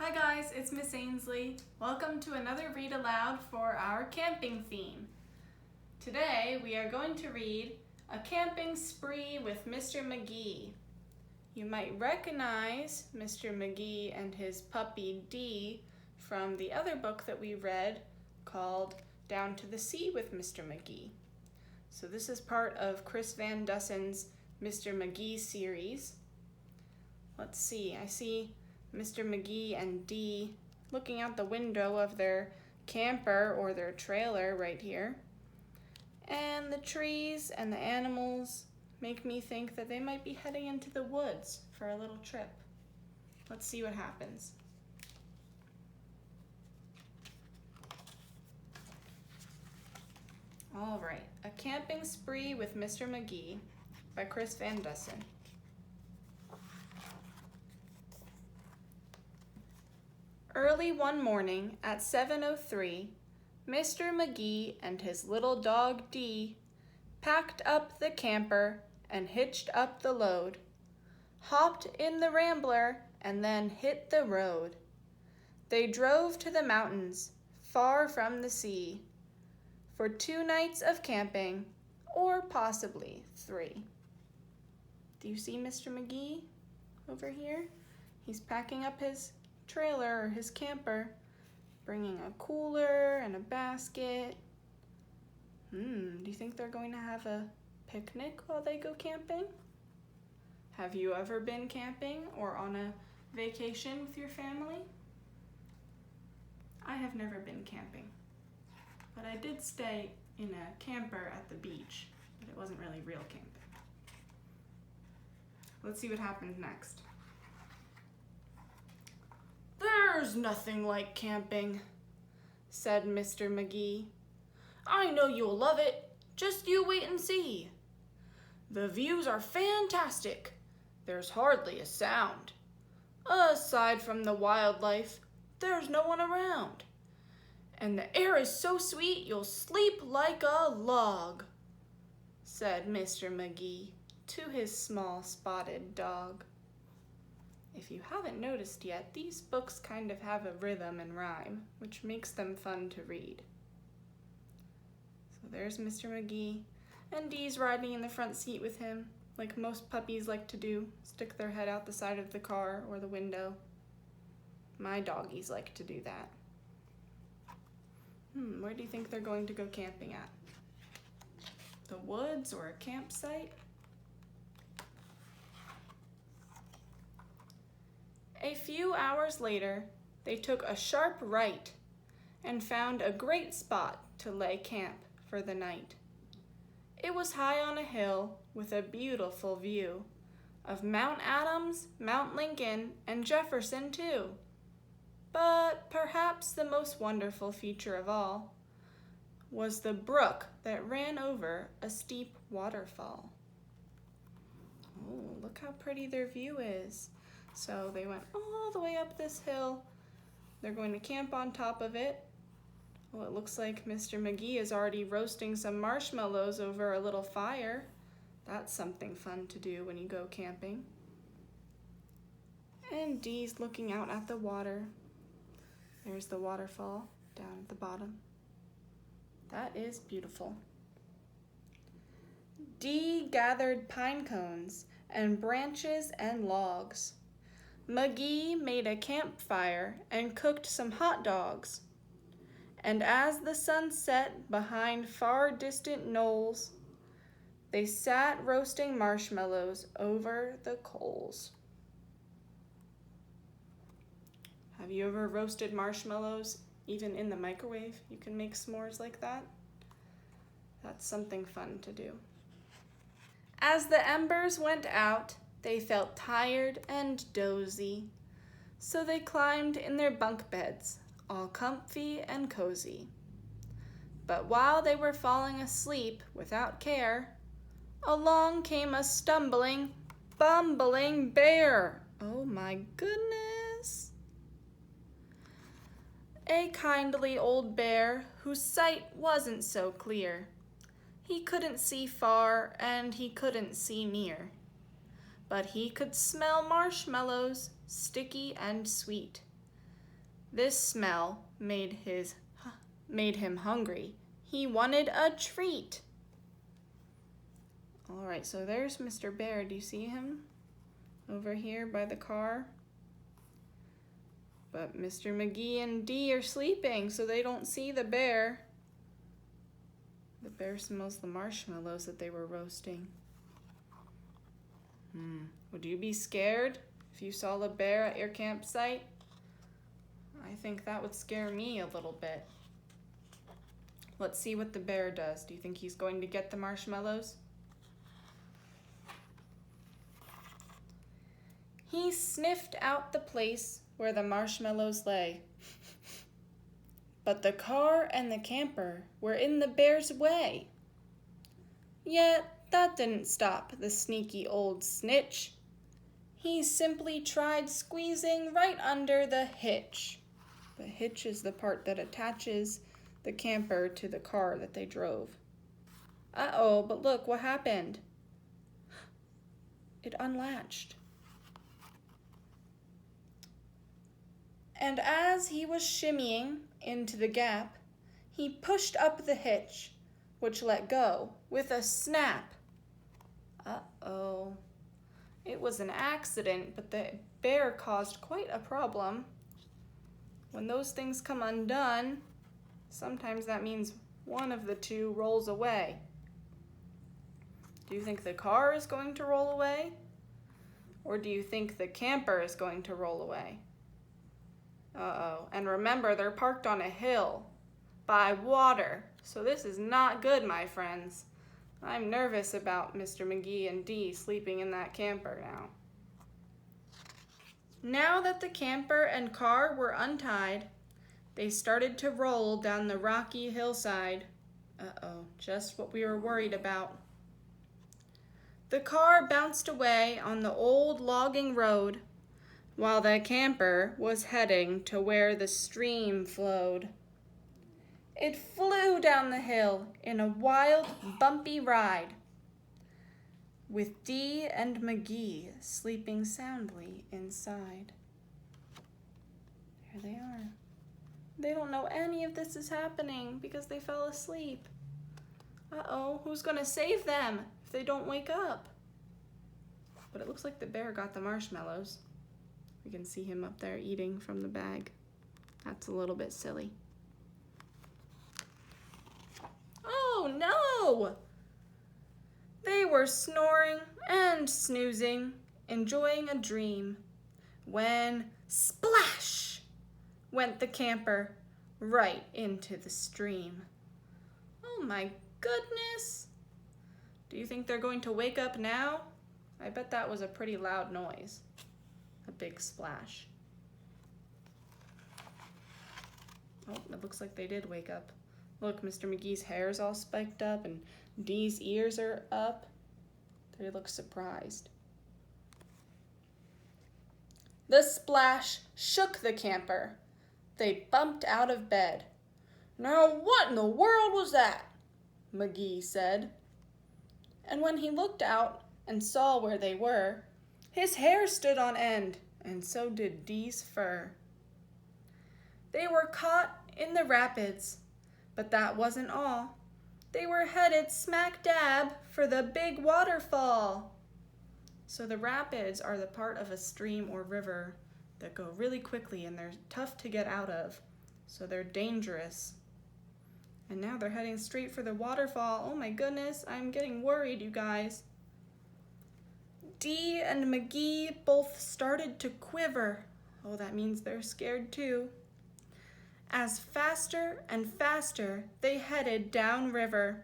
Hi guys, it's Miss Ainsley. Welcome to another read aloud for our camping theme. Today we are going to read A Camping Spree with Mr. Magee. You might recognize Mr. Magee and his puppy Dee from the other book that we read called Down to the Sea with Mr. Magee. So this is part of Chris Van Dussen's Mr. Magee series. Let's see, I see Mr. Magee and Dee looking out the window of their camper or their trailer right here. And the trees and the animals make me think that they might be heading into the woods for a little trip. Let's see what happens. All right, A Camping Spree with Mr. Magee by Chris Van Dussen. Early one morning at 7:03, Mr. Magee and his little dog Dee packed up the camper and hitched up the load, hopped in the Rambler, and then hit the road. They drove to the mountains, far from the sea, for 2 nights of camping, or possibly 3. Do you see Mr. Magee over here? He's packing up his trailer or his camper, bringing a cooler and a basket. Do you think they're going to have a picnic while they go camping? Have you ever been camping or on a vacation with your family? I have never been camping, but I did stay in a camper at the beach, but it wasn't really real camping. Let's see what happens next. "There's nothing like camping," said Mr. Magee. "I know you'll love it. Just you wait and see. The views are fantastic. There's hardly a sound. Aside from the wildlife, there's no one around. And the air is so sweet you'll sleep like a log," said Mr. Magee to his small spotted dog. If you haven't noticed yet, these books kind of have a rhythm and rhyme, which makes them fun to read. So there's Mr. Magee, and Dee's riding in the front seat with him, like most puppies like to do, stick their head out the side of the car or the window. My doggies like to do that. Where do you think they're going to go camping at? The woods or a campsite? A few hours later, they took a sharp right and found a great spot to lay camp for the night. It was high on a hill with a beautiful view of Mount Adams, Mount Lincoln, and Jefferson too. But perhaps the most wonderful feature of all was the brook that ran over a steep waterfall. Oh, look how pretty their view is. So they went all the way up this hill. They're going to camp on top of it. Well, it looks like Mr. Magee is already roasting some marshmallows over a little fire. That's something fun to do when you go camping. And Dee's looking out at the water. There's the waterfall down at the bottom. That is beautiful. Dee gathered pine cones and branches and logs. Magee made a campfire and cooked some hot dogs. And as the sun set behind far distant knolls, they sat roasting marshmallows over the coals. Have you ever roasted marshmallows, even in the microwave? You can make s'mores like that. That's something fun to do. As the embers went out, they felt tired and dozy, so they climbed in their bunk beds, all comfy and cozy. But while they were falling asleep without care, along came a stumbling, bumbling bear. Oh my goodness! A kindly old bear whose sight wasn't so clear. He couldn't see far and he couldn't see near. But he could smell marshmallows, sticky and sweet. This smell made him hungry. He wanted a treat. All right, so there's Mr. Bear. Do you see him over here by the car? But Mr. Magee and Dee are sleeping, so they don't see the bear. The bear smells the marshmallows that they were roasting. Would you be scared if you saw the bear at your campsite? I think that would scare me a little bit. Let's see what the bear does. Do you think he's going to get the marshmallows? He sniffed out the place where the marshmallows lay. But the car and the camper were in the bear's way. Yet that didn't stop the sneaky old snitch. He simply tried squeezing right under the hitch. The hitch is the part that attaches the camper to the car that they drove. Uh-oh, but look what happened. It unlatched. And as he was shimmying into the gap, he pushed up the hitch, which let go with a snap. Uh-oh. It was an accident, but the bear caused quite a problem. When those things come undone, sometimes that means one of the two rolls away. Do you think the car is going to roll away? Or do you think the camper is going to roll away? Uh-oh. And remember, they're parked on a hill by water. So this is not good, my friends. I'm nervous about Mr. Magee and Dee sleeping in that camper now. Now that the camper and car were untied, they started to roll down the rocky hillside. Uh-oh, just what we were worried about. The car bounced away on the old logging road, while the camper was heading to where the stream flowed. It flew down the hill in a wild, bumpy ride, with Dee and Magee sleeping soundly inside. There they are. They don't know any of this is happening because they fell asleep. Uh-oh, who's gonna save them if they don't wake up? But it looks like the bear got the marshmallows. We can see him up there eating from the bag. That's a little bit silly. Oh no! They were snoring and snoozing, enjoying a dream, when splash went the camper right into the stream. Oh my goodness! Do you think they're going to wake up now? I bet that was a pretty loud noise. A big splash. Oh, it looks like they did wake up. Look, Mr. Magee's hair's all spiked up and Dee's ears are up. They look surprised. The splash shook the camper. They bumped out of bed. "Now what in the world was that?" Magee said. And when he looked out and saw where they were, his hair stood on end, and so did Dee's fur. They were caught in the rapids, but that wasn't all. They were headed smack dab for the big waterfall. So the rapids are the part of a stream or river that go really quickly and they're tough to get out of, so they're dangerous. And now they're heading straight for the waterfall. Oh my goodness, I'm getting worried, you guys. Dee and Magee both started to quiver. Oh, that means they're scared too. As faster and faster they headed downriver.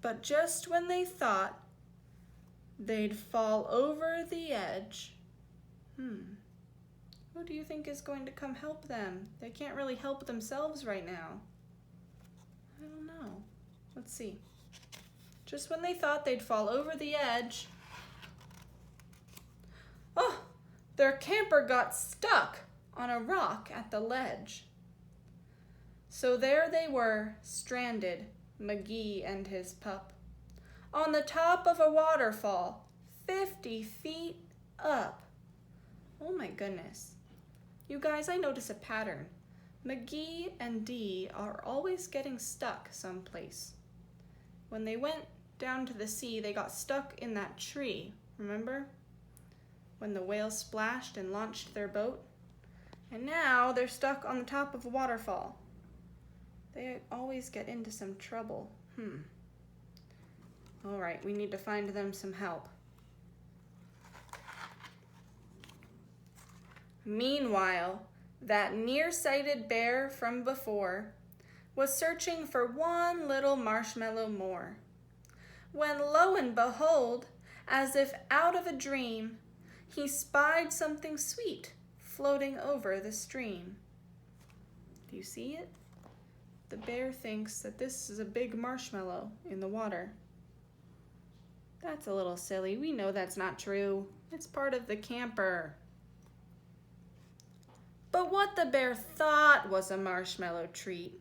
But just when they thought they'd fall over the edge, who do you think is going to come help them? They can't really help themselves right now. I don't know. Let's see. Just when they thought they'd fall over the edge, oh, their camper got stuck on a rock at the ledge. So there they were, stranded, Magee and his pup, on the top of a waterfall, 50 feet up. Oh my goodness. You guys, I notice a pattern. Magee and Dee are always getting stuck someplace. When they went down to the sea, they got stuck in that tree, remember? When the whales splashed and launched their boat? And now they're stuck on the top of a waterfall. They always get into some trouble. All right, we need to find them some help. Meanwhile, that nearsighted bear from before was searching for one little marshmallow more, when lo and behold, as if out of a dream, he spied something sweet floating over the stream. Do you see it? The bear thinks that this is a big marshmallow in the water. That's a little silly. We know that's not true. It's part of the camper. But what the bear thought was a marshmallow treat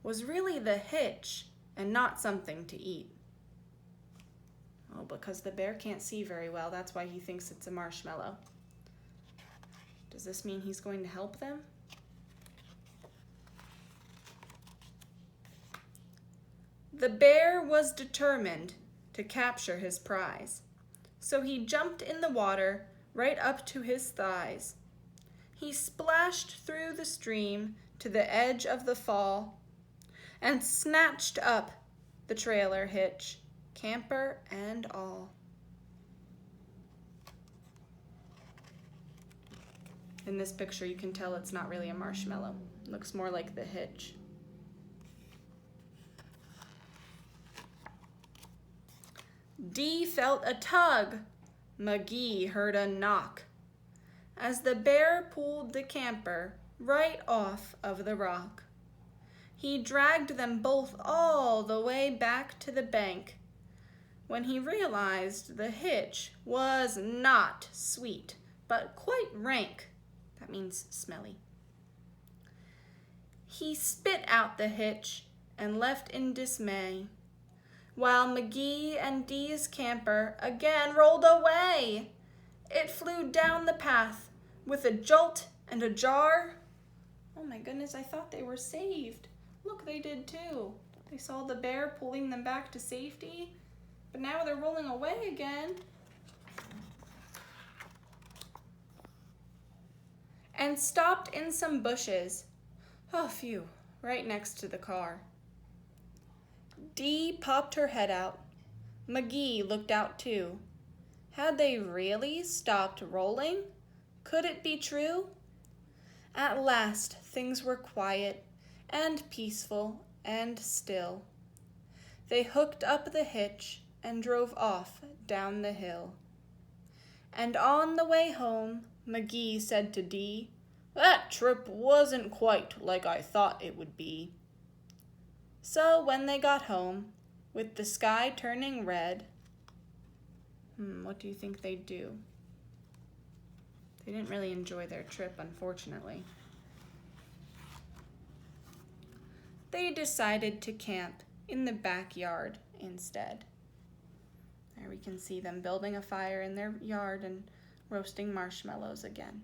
was really the hitch and not something to eat. Oh, because the bear can't see very well, that's why he thinks it's a marshmallow. Does this mean he's going to help them? The bear was determined to capture his prize, so he jumped in the water right up to his thighs. He splashed through the stream to the edge of the fall and snatched up the trailer hitch, camper and all. In this picture, you can tell it's not really a marshmallow. It looks more like the hitch. Dee felt a tug. Magee heard a knock as the bear pulled the camper right off of the rock. He dragged them both all the way back to the bank when he realized the hitch was not sweet, but quite rank. That means smelly. He spit out the hitch and left in dismay, while Magee and Dee's camper again rolled away. It flew down the path with a jolt and a jar. Oh my goodness, I thought they were saved. Look, they did too. They saw the bear pulling them back to safety, but now they're rolling away again. And stopped in some bushes. Oh, phew, right next to the car. Dee popped her head out. Magee looked out too. Had they really stopped rolling? Could it be true? At last, things were quiet and peaceful and still. They hooked up the hitch and drove off down the hill. And on the way home, Magee said to Dee, "That trip wasn't quite like I thought it would be." So when they got home, with the sky turning red, what do you think they'd do? They didn't really enjoy their trip, unfortunately. They decided to camp in the backyard instead. There we can see them building a fire in their yard and roasting marshmallows again.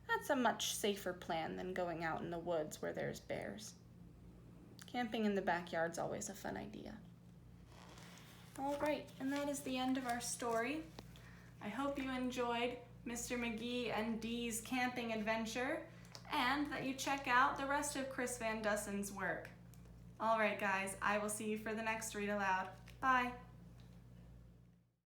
That's a much safer plan than going out in the woods where there's bears. Camping in the backyard's always a fun idea. All right, and that is the end of our story. I hope you enjoyed Mr. Magee and Dee's camping adventure, and that you check out the rest of Chris Van Dussen's work. All right, guys, I will see you for the next Read Aloud. Bye.